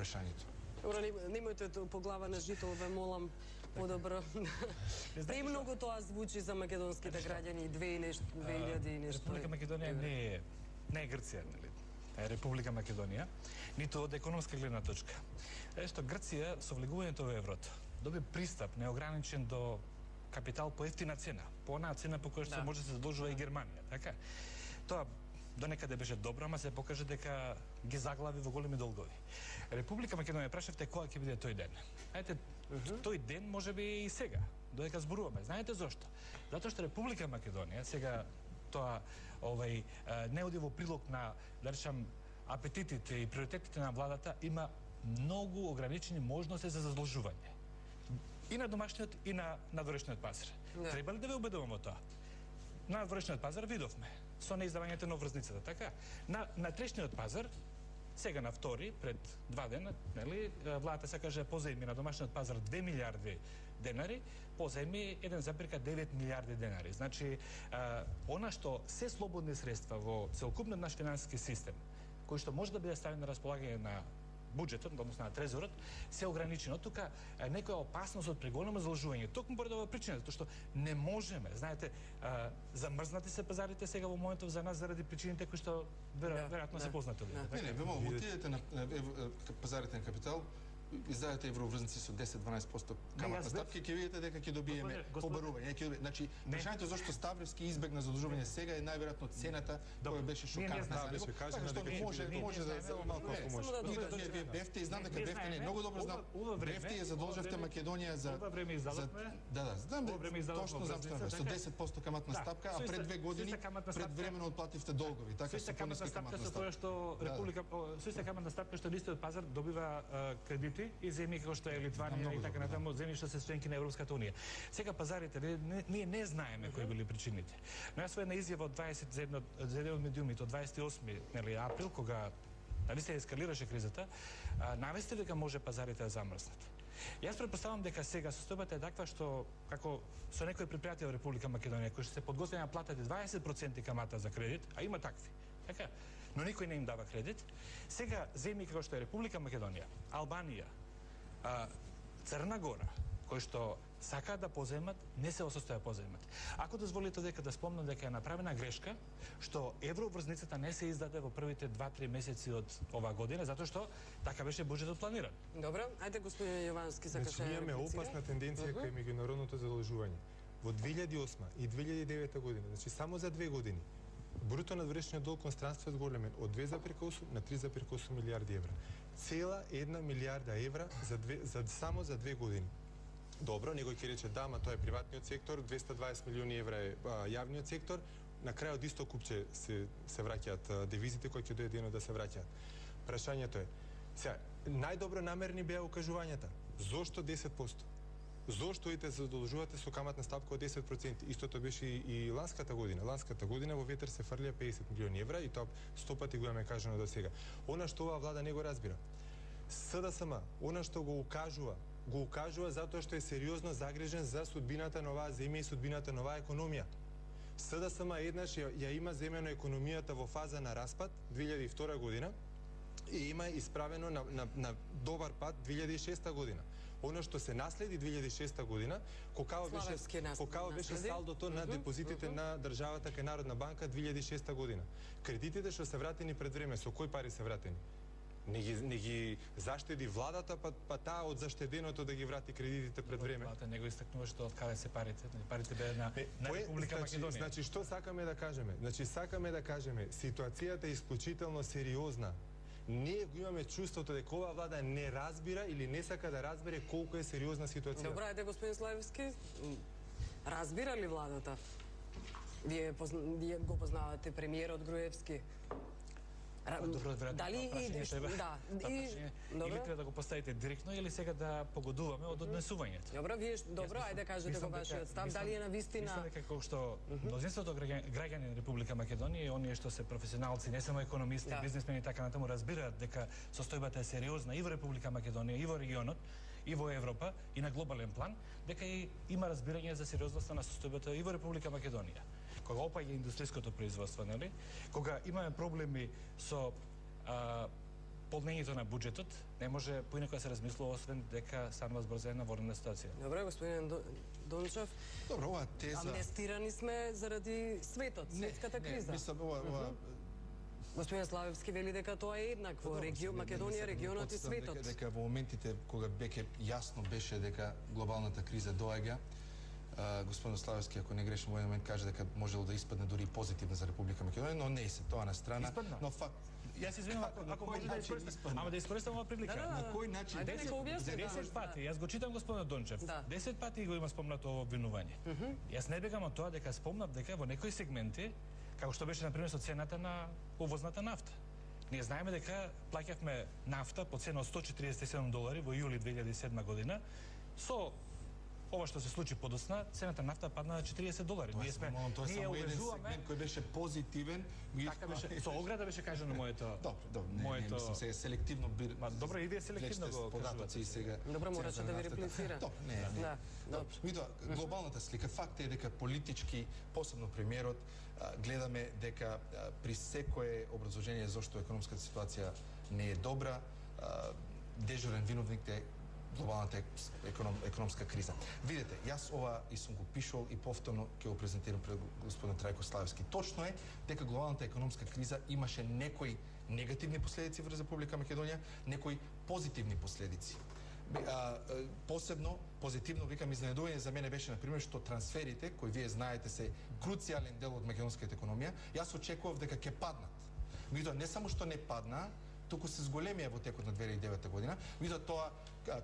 прашањето. Немојте по глава на жито, ве молам, подобро. Премногу тоа звучи за македонските граѓани, 2000 и нешто. Република Македонија не е Грција, нели? Е Република Македонија, ниту од економска гледна точка. Што Грција со влегувањето во еврото доби пристап неограничен до капитал по ефтина цена, по онаа цена по која што може да се задолжува и Германија, така? Тоа до некаде беше добро, ама се покаже дека ги заглави во големи долгови. Република Македонија, прашавте кога ќе биде тој ден. Ајте, тој ден може би и сега, додека зборуваме. Знаете зошто? Затоа што Република Македонија сега тоа не оди во прилог на, да речам, апетитите и приоритетите на владата, има многу ограничени можности за задолжување. И на домашниот и на надворешниот пазар. Треба ли да ве убедувам во тоа? На надворешниот пазар видовме со неиздавањето на обврзницата, така? На трешниот пазар, сега на втори, пред 2 дена, нели, владата се каже позајми на домашниот пазар 2 милиарди денари, позајми 1,9 милиарди денари. Значи, она што се слободни средства во целокупниот наш финансиски систем, кој што може да биде ставен на располагање на буџетот, односно на трезорот, се ограничено. Тука некоја опасност од преголемо задолжување. Токму поради оваа причина, затоа што не можеме, знаете, замрзнати се пазарите сега во моментов за нас заради причините кои што веројатно се познати. Не, отидете на пазарите на капитал, издадете евроврзници со 10-12% каматна стапка и ќе видите дека ќе добиеме побарување. Значи, прашањето зашто Ставревски избегна задолжување сега е најверојатно цената која беше шокантна за него. Така што може да малку помош. Вие бевте и знам дека бевте не многу добро знам. Бевте ја задолжавте Македонија за знам точно знам со 10% каматна стапка, а пред 2 години предвремено отплативте долгови, така со пониска каматна стапка. Сојста каматна стапка што листиот пазар добива кредити и земји како што е Литванија и така натаму, земји што се членки на Европската унија. Сега пазарите, ние не знаеме кои били причините. Но јас во една изјава од 21 од медиумите од 28 април, кога се ескалираше кризата, навести дека може пазарите да замрзнат. Јас претпоставам дека сега состојбата е таква што, како со некои предпријатија во Република Македонија, кои што се подготвени да платат 20% камата за кредит, а има такви, така, но никој не им дава кредит. Сега земји како што е Република Македонија, Албанија, Црна Гора, кои што сакаат да поземат, не се во состојба да поземат. Ако дозволите дека да спомнам дека е направена грешка, што евроврзницата не се издаде во првите 2-3 месеци од оваа година, затоа што така беше буџетот планиран. Добро, ајде господин Јовански сакаше. Ние имаме опасна тенденција кај меѓународното задолжување. Во 2008 и 2009 година, значи само за 2 години, бруто надворешниот долг кон странство е зголемен од 2,8 на 3,8 милиарди евра. Цела 1 милиарда евра само за 2 години. Добро, некој ќе рече да, ама тоа е приватниот сектор, 220 милиони евра е јавниот сектор, на крајот исто купче се враќаат девизите кои ќе дојде денот да се враќаат. Прашањето е, сега, најдобро намерни беа укажувањата. Зошто 10%? Зошто идете се задолжувате со каматна стапка од 10%? Истото беше и ланската година. Ланската година во ветер се фрлија 50 милиони евра и тоа 100 пати го имаме кажано до сега. Она што оваа влада не го разбира. СДСМ, она што го укажува затоа што е сериозно загрижен за судбината на оваа земја и судбината на оваа економија. СДСМ еднаш ја има земјано економијата во фаза на распад 2002 година и има исправено на добар пат 2006 година. Оно што се наследи 2006 година, колкао беше салдото на депозитите на државата кај Народна банка 2006 година. Кредитите што се вратени пред време, со кои пари се вратени? Не ги заштеди владата, па таа од заштеденото да ги врати кредитите пред време. Владата не го истакнува што од каде се парите. Парите беа на Република Македонија. Значи, што сакаме да кажеме? Значи, сакаме да кажеме, ситуацијата е исклучително сериозна. Ние го имаме чувството дека оваа влада не разбира или не сака да разбере колку е сериозна ситуацијата. Добро, ајде господин Славевски, разбира ли владата? Вие го познавате премиерот Груевски. Дали или треба да го поставите директно или сега да погодуваме од однесувањето? Добро, ајде кажете го вашиот став, дали е навистина? Мислам дека како што мнозинството граѓани на Република Македонија и оние што се професионалци, не само економисти, бизнисмени и така натаму, разбираат дека состојбата е сериозна и во Република Македонија, и во регионот, и во Европа, и на глобален план, дека има разбирање за сериозноста на состојбата и во Република Македонија. Кога опаѓа индустријското производство, нели? Кога имаме проблеми со полнењето на буџетот не може поинаку да се размислува освен дека станува збор за една вонредна ситуација. Добре, господин Дончев. Добро, оваа теза... Амнестирани сме заради светот, светската криза. Мислам, Господин Славевски вели дека тоа е еднакво, Македонија, регионот и светот. Дека во моментите кога веќе јасно беше дека глобалната криза доаѓа, господин Славевски, ако не грешам, во еден момент каже дека можело да испадне дури позитивно за Република Македонија, но не се тоа на страна. Испадна. Но факт. Јас извинувам, ако може да искористам. Ама да искористам оваа прилика. На кој начин? 10 пати, јас го читам господин Дончев. 10 пати го има спомнато ово обвинување. Јас не бегам од тоа дека спомнав дека во некои сегменти, како што беше например со цената на увозната нафта. Ние знаеме дека плаќавме нафта по цена од $147 во јули 2007 година. Со ова што се случи подосна, цената нафта падна на $40. Ние сме само еден сегмент кој беше позитивен. Така беше. Со ограда беше кажано моето. Добро, не мислам сега селективно бир. Добро, и вие селективно го податоци и сега. Добро, мораше да ви реплицира. Не. Добро. Глобалната слика факт е дека политички, посебно премиерот, гледаме дека при секое образложение зашто економската ситуација не е добра, дежурен виновник е глобалната економска криза. Видете, јас ова и сум го пишал и повторно ќе го презентирам пред господин Трајко Славевски. Точно е дека глобалната економска криза имаше некои негативни последици во Република Македонија, некои позитивни последици. Посебно позитивно викам изненадување за мене беше на пример што трансферите кои вие знаете се круцијален дел од македонската економија, јас очекував дека ќе паднат. Меѓутоа не само што не падна, туку се зголемија во текот на 2009 година. Меѓутоа тоа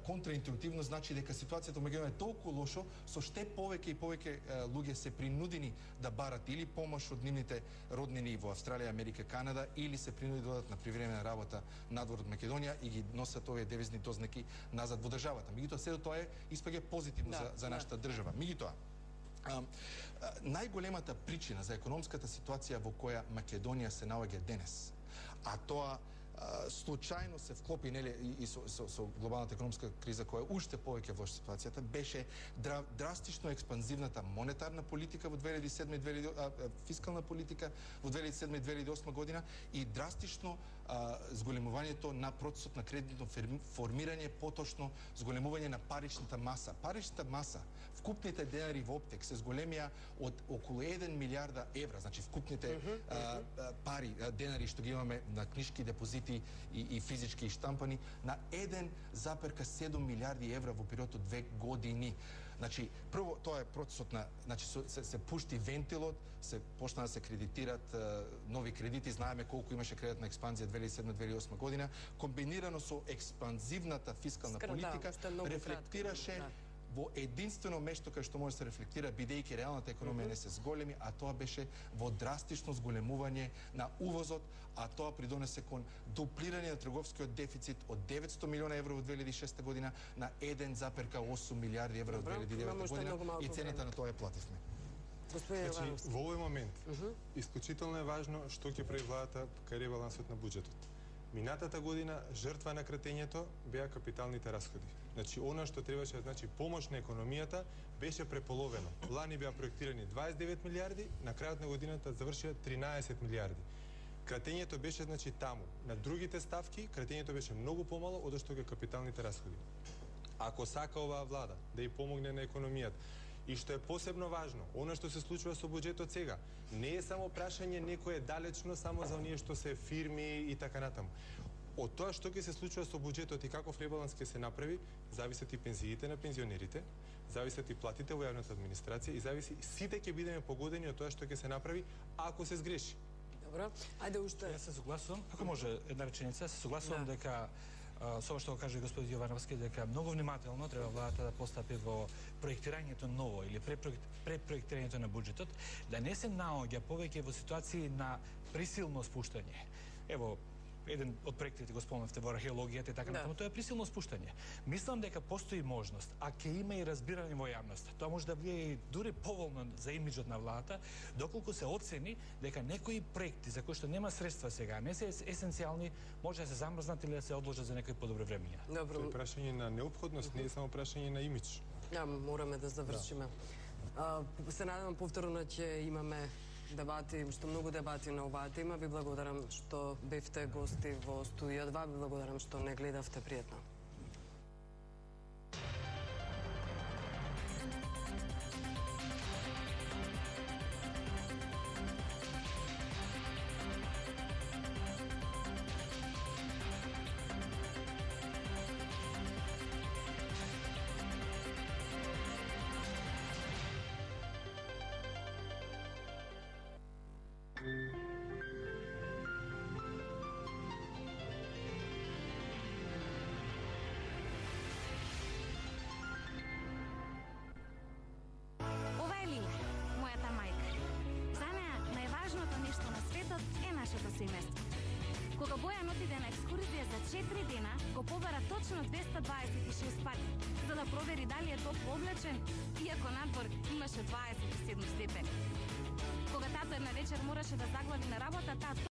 контраинтуитивно значи дека ситуацијата во Македонија е толку лошо, со што повеќе и повеќе луѓе се принудени да барат или помош од нивните роднини во Австралија, Америка, Канада, или се принудени да одат на привремена работа надвор од Македонија и ги носат овие девизни дознаки назад во државата. Меѓутоа сето тоа е испаѓа позитивно за нашата држава. Меѓутоа најголемата причина за економската ситуација во која Македонија се наоѓа денес, а тоа случајно се вклопи и со глобалната економска криза која уште повеќе влоши ситуацијата, беше драстично експанзивната монетарна политика во 2007 фискална политика во 2007 и 2008 година и драстично зголемувањето на процесот на кредитно формирање, поточно зголемување на паричната маса. Паричната маса, вкупните денари во Оптек се зголемија од околу 1 милиарда евра, значи вкупните пари, денари што ги имаме на книшки депозити и физички и штампани, на 1,7 милиарди евра во период од 2 години. Значи, прво, тоа е процесот на... Значи, се пушти вентилот, се почна да се кредитират нови кредити, знаеме колку имаше кредитна експанзија 2007-2008 година, комбинирано со експанзивната фискална политика, рефлектираше во единствено место кај што може да се рефлектира, бидејќи реалната економија не се зголеми, а тоа беше во драстично зголемување на увозот, а тоа придонесе кон дуплирање на трговскиот дефицит од 900 милиона евро во 2006 година на 1,8 милиарди евро во 2009 година и цената на тоа ја плативме. Значи, во овој момент, исклучително е важно што ќе прави владата кај ребалансот на буџетот. Минатата година жртва на кратењето беа капиталните расходи. Значи, она што требаше, значи, помош на економијата беше преполовено. Лани беа проектирани 29 милиарди, на крајот на годината завршија 13 милиарди. Кратењето беше, значи, таму. На другите ставки, кратењето беше многу помало од што га капиталните расходи. Ако сака оваа влада да ја помогне на економијата, и што е посебно важно, она што се случува со буџетот сега, не е само прашање некое далечно само за оние што се фирми и така натаму. Од тоа што ќе се случува со буџетот и каков ребаланс ќе се направи, зависат и пензиите на пензионерите, зависат и платите во јавната администрација и зависи сите ќе бидеме погодени од тоа што ќе се направи ако се сгреши. Добро, ајде уште. Јас се согласувам, ако може една реченица, се согласувам дека со ова што го каже господин Јовановски, дека многу внимателно треба владата да постапи во проектирањето ново или препроектирањето на буџетот, да не се наоѓа повеќе во ситуации на присилно спуштање. Ево, еден од проектите го спомнавте во археологијата и така натаму, тоа е присилно спуштање. Мислам дека постои можност, а ќе има и разбирање во јавноста. Тоа може да влие и дури поволно за имиџот на владата, доколку се оцени дека некои проекти за кои што нема средства сега, не се есенцијални, може да се замрзнат или да се одложат за некои подобри времиња. Тоа е прашање на неопходност, не е само прашање на имиџ. Мораме да завршиме. Се надевам повторно ќе имаме дебати, што многу дебати на оваа тема. Ви благодарам што бевте гости во студио 2. Ви благодарам што не гледавте. Пријатно. Кога Бојан отиде на екскурзија за 4 дена, го побара точно 226 пати, за да провери дали е топло облечен, иако надвор имаше 27 степени. Кога тато една вечер мораше да заглави на работа, таа